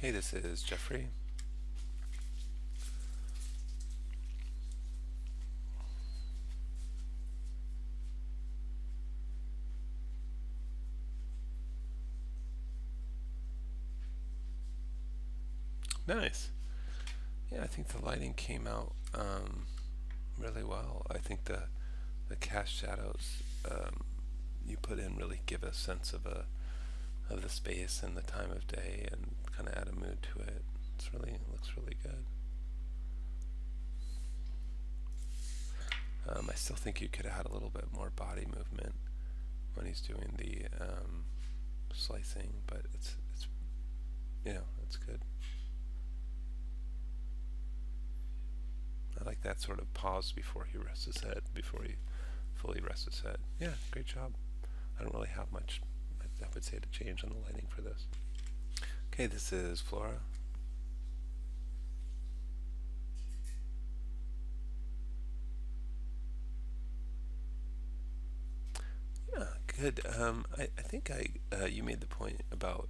Hey, this is Jeffrey. Nice. Yeah, I think the lighting came out really well. I think the cast shadows you put in really give a sense of the space and the time of day and kind of add a mood to it. It looks really good. I still think you could add a little bit more body movement when he's doing the slicing, but it's it's good. I like that sort of pause before he rests his head, before he fully rests his head. Yeah, great job. I don't really have much, I would say, to change on the lighting for this. Okay, this is Flora. Yeah, good. I think you made the point about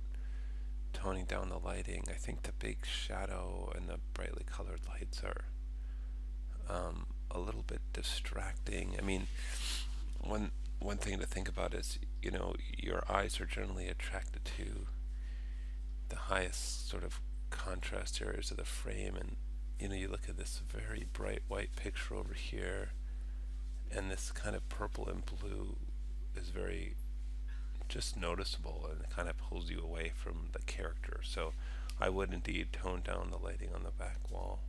toning down the lighting. I think the big shadow and the brightly colored lights are a little bit distracting. I mean, one thing to think about is, your eyes are generally attracted to the highest sort of contrast areas of the frame, and you look at this very bright white picture over here, and this kind of purple and blue is very just noticeable, and it kind of pulls you away from the character. So I would indeed tone down the lighting on the back wall,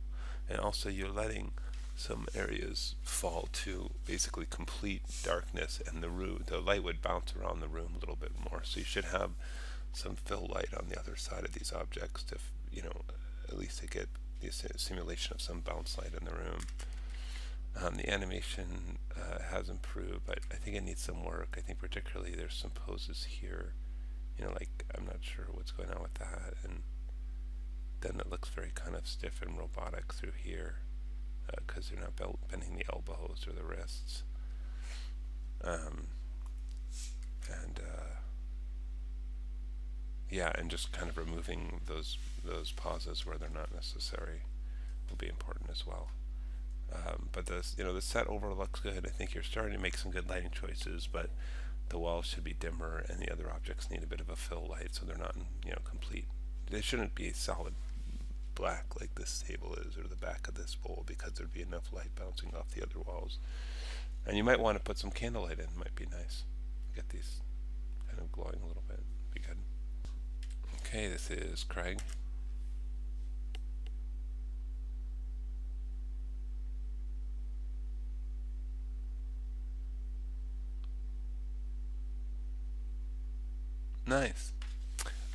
and also you're letting some areas fall to basically complete darkness, and the light would bounce around the room a little bit more. So you should have some fill light on the other side of these objects to, at least to get the simulation of some bounce light in the room. The animation has improved, but I think it needs some work. I think particularly there's some poses here, like I'm not sure what's going on with that, and then it looks very kind of stiff and robotic through here because they're not bending the elbows or the wrists. Um, and Yeah, and just kind of removing those pauses where they're not necessary will be important as well. But the set overall looks good. I think you're starting to make some good lighting choices, but the walls should be dimmer, and the other objects need a bit of a fill light, so they're not complete. They shouldn't be solid black like this table is, or the back of this bowl, because there'd be enough light bouncing off the other walls. And you might want to put some candlelight in. Might be nice. Get these kind of glowing a little bit. Be good. Okay, this is Craig. Nice.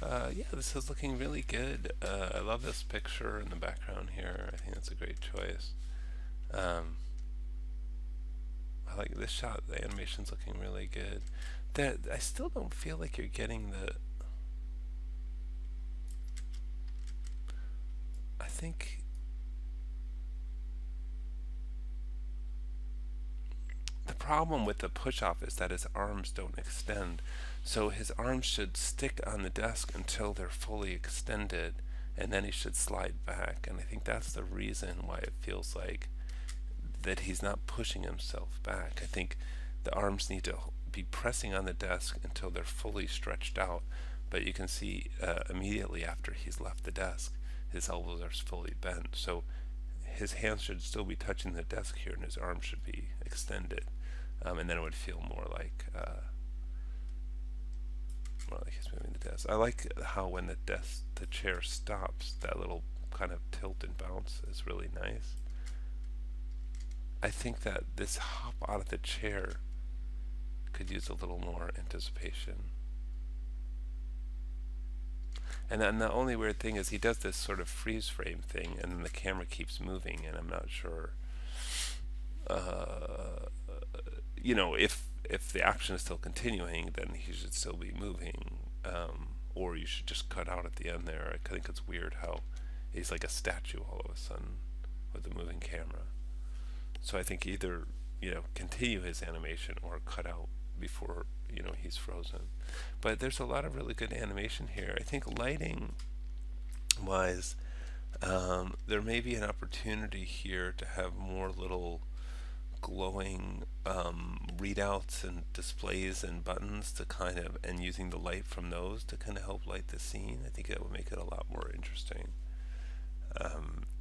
Yeah, this is looking really good. I love this picture in the background here. I think that's a great choice. Um, I like this shot. The animation's looking really good. I still don't feel like you're getting I think the problem with the push-off is that his arms don't extend. So his arms should stick on the desk until they're fully extended, and then he should slide back. And I think that's the reason why it feels like that he's not pushing himself back. I think the arms need to be pressing on the desk until they're fully stretched out. But you can see immediately after he's left the desk, his elbows are fully bent. So his hands should still be touching the desk here, and his arms should be extended, and then it would feel more like he's moving the desk. I like how when the chair stops, that little kind of tilt and bounce is really nice. I think that this hop out of the chair could use a little more anticipation. And then the only weird thing is he does this sort of freeze frame thing, and then the camera keeps moving, and I'm not sure, uh, if the action is still continuing, then he should still be moving, or you should just cut out at the end there. I think it's weird how he's like a statue all of a sudden with the moving camera. So I think either continue his animation or cut out before he's frozen. But there's a lot of really good animation here. I think lighting was there may be an opportunity here to have more little glowing readouts and displays and buttons to kind of, and using the light from those to kind of help light the scene. I think that would make it a lot more interesting.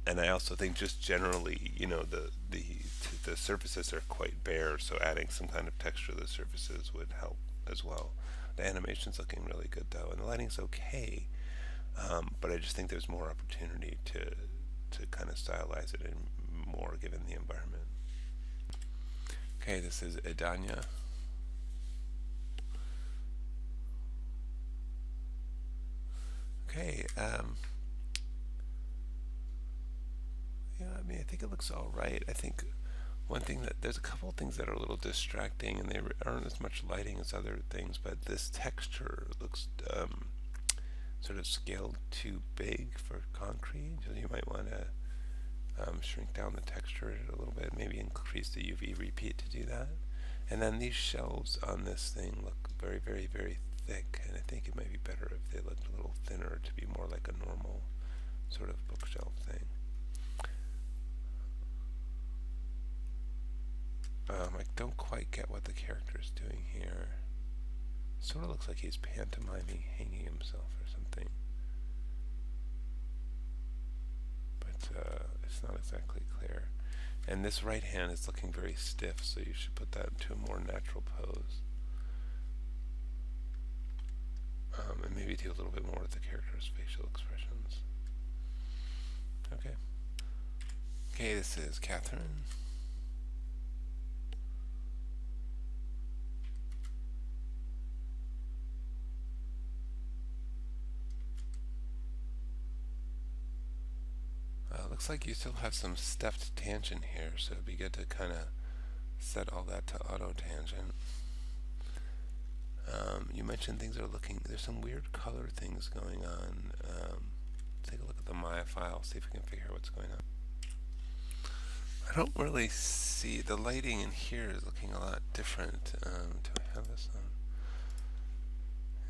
And I also think just generally, the surfaces are quite bare, so adding some kind of texture to the surfaces would help as well. The animation's looking really good though, and the lighting's okay, but I just think there's more opportunity to kind of stylize it in more given the environment. Okay, this is Tanya. Okay, yeah, I mean, I think it looks all right. I think one thing that there's a couple of things that are a little distracting, and they aren't as much lighting as other things, but this texture looks sort of scaled too big for concrete. So you might want to shrink down the texture a little bit, maybe increase the UV repeat to do that. And then these shelves on this thing look very, very, very thick, and I think it might be better if they looked a little thinner to be more like a normal sort of bookshelf thing. I don't quite get what the character is doing here. Sort of looks like he's pantomiming hanging himself or something. But it's not exactly clear. And this right hand is looking very stiff, so you should put that into a more natural pose. And maybe do a little bit more with the character's facial expressions. Okay. Okay, this is Catherine. Looks like you still have some stepped tangent here, so it'd be good to kind of set all that to auto tangent. You mentioned things are looking, there's some weird color things going on. Take a look at the Maya file, see if we can figure out what's going on. I don't really see, the lighting in here is looking a lot different. Do I have this on?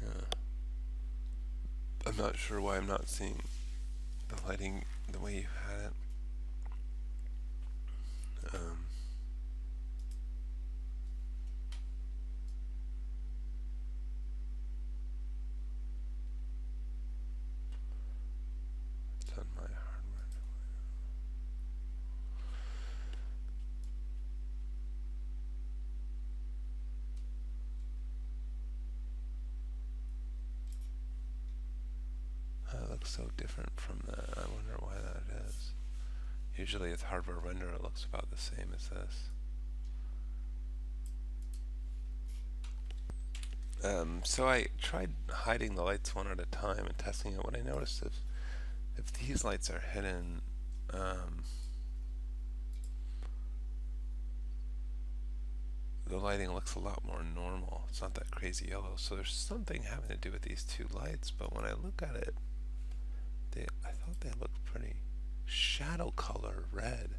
Yeah. I'm not sure why I'm not seeing the lighting the way you had it. It's on my hardware. It looks so different from that. I wonder why that is. Usually with hardware render it looks about the same as this. So I tried hiding the lights one at a time and testing it. What I noticed is if these lights are hidden, the lighting looks a lot more normal. It's not that crazy yellow. So there's something having to do with these two lights, but when I look at it, I thought they looked pretty shadow color red.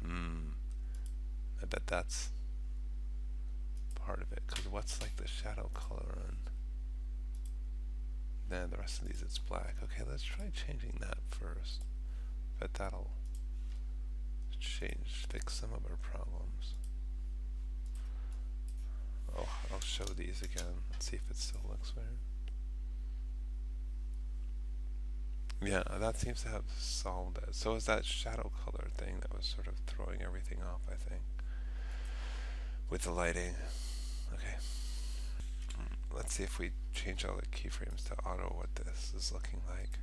I bet that's part of it, because what's like the shadow color on? Then the rest of these it's black. Okay, let's try changing that first. Bet that'll fix some of our problems. Oh, I'll show these again. Let's see if it still looks weird. Yeah, that seems to have solved it. So is that shadow color thing that was sort of throwing everything off, I think, with the lighting. Okay. Let's see if we change all the keyframes to auto what this is looking like.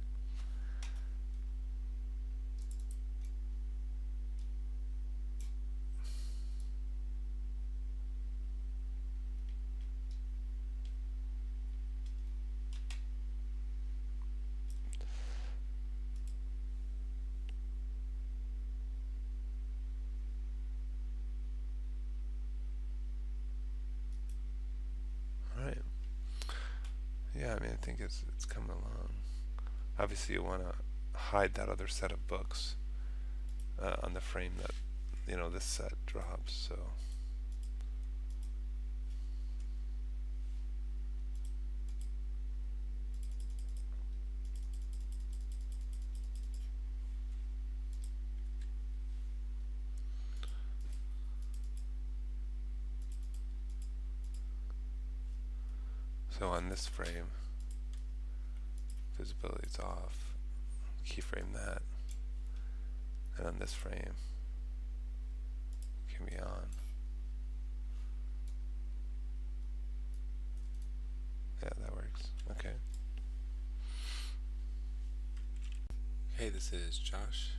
Alright. Yeah, I mean, I think it's coming along. Obviously, you want to hide that other set of books on the frame that, this set drops, so. So on this frame, visibility is off. Keyframe that. And on this frame, can be on. Yeah, that works. Okay. Hey, this is Josh.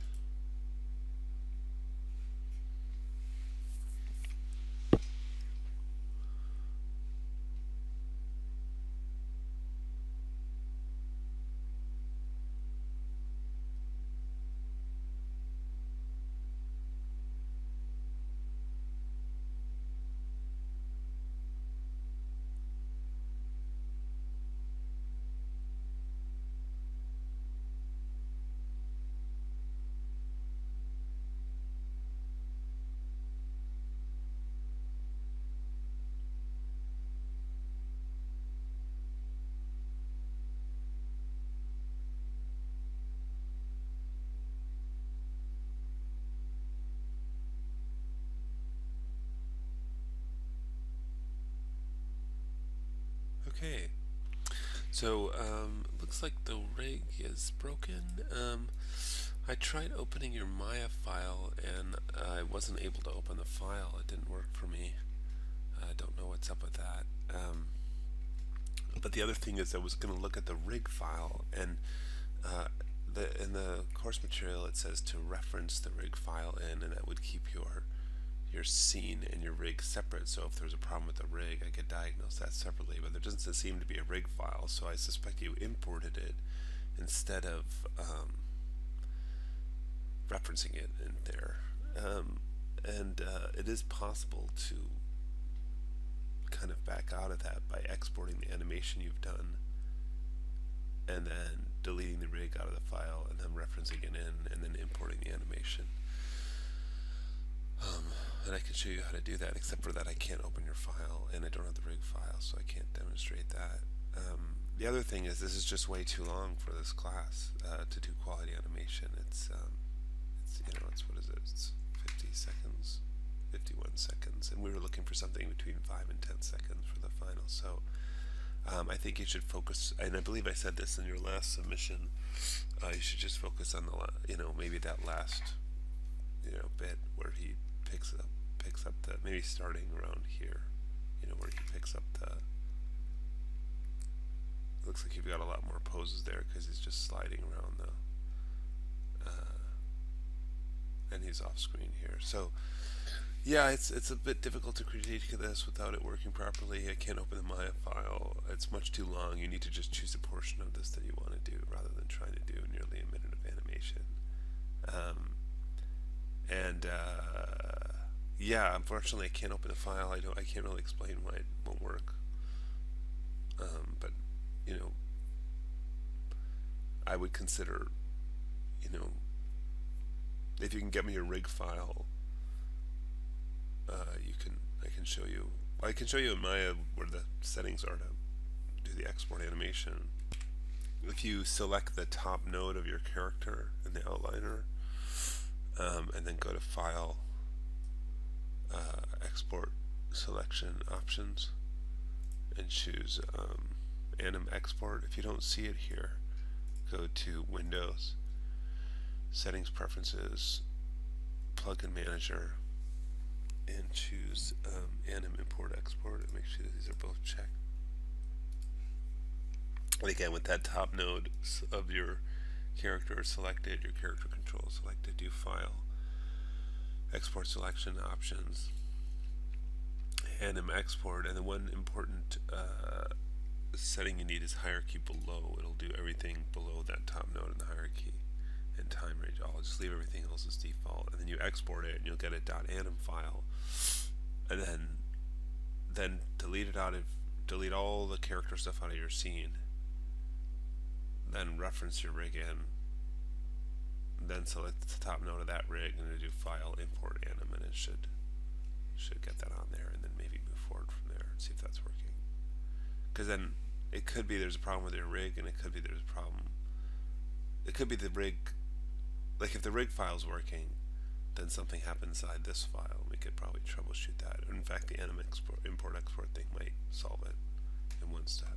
Okay. So, looks like the rig is broken. I tried opening your Maya file and I wasn't able to open the file. It didn't work for me. I don't know what's up with that. But the other thing is I was going to look at the rig file, and in the course material it says to reference the rig file in, and that would keep your scene and your rig separate. So if there's a problem with the rig, I could diagnose that separately. But there doesn't seem to be a rig file, so I suspect you imported it instead of referencing it in there. And it is possible to kind of back out of that by exporting the animation you've done and then deleting the rig out of the file and then referencing it in and then importing the animation. And I can show you how to do that, except for that I can't open your file and I don't have the rig file, so I can't demonstrate that. The other thing is this is just way too long for this class to do quality animation. It's what is it? It's 50 seconds, 51 seconds, and we were looking for something between 5 and 10 seconds for the final. So I think you should focus, and I believe I said this in your last submission. You should just focus on the maybe that last bit where he picks up the, maybe starting around here, where he picks up the. Looks like you've got a lot more poses there because he's just sliding around and he's off screen here. So yeah, it's a bit difficult to critique this without it working properly. I can't open the Maya file. It's much too long. You need to just choose a portion of this that you want to do rather than trying to do nearly a minute of animation. Yeah, unfortunately, I can't open the file. I can't really explain why it won't work. But I would consider, if you can get me your rig file, I can show you. I can show you in Maya where the settings are to do the export animation. If you select the top node of your character in the outliner, and then go to File, Export Selection Options, and choose Anim Export. If you don't see it here, go to Windows, Settings Preferences, Plugin Manager, and choose Anim Import Export, and make sure that these are both checked. And again, with that top node of your character selected, your character control selected, do File, Export Selection Options, Anim Export, and the one important setting you need is hierarchy below. It'll do everything below that top node in the hierarchy, and time range. I'll just leave everything else as default, and then you export it, and you'll get a .anim file, and then delete all the character stuff out of your scene. Then reference your rig in. Then select the top node of that rig, and do File, Import Anim, and it should get that on there, and then maybe move forward from there and see if that's working. Because then it could be there's a problem with your rig, and it could be there's a problem. It could be the rig, like if the rig file's working, then something happened inside this file. We could probably troubleshoot that. In fact, the anim import export thing might solve it. in one step.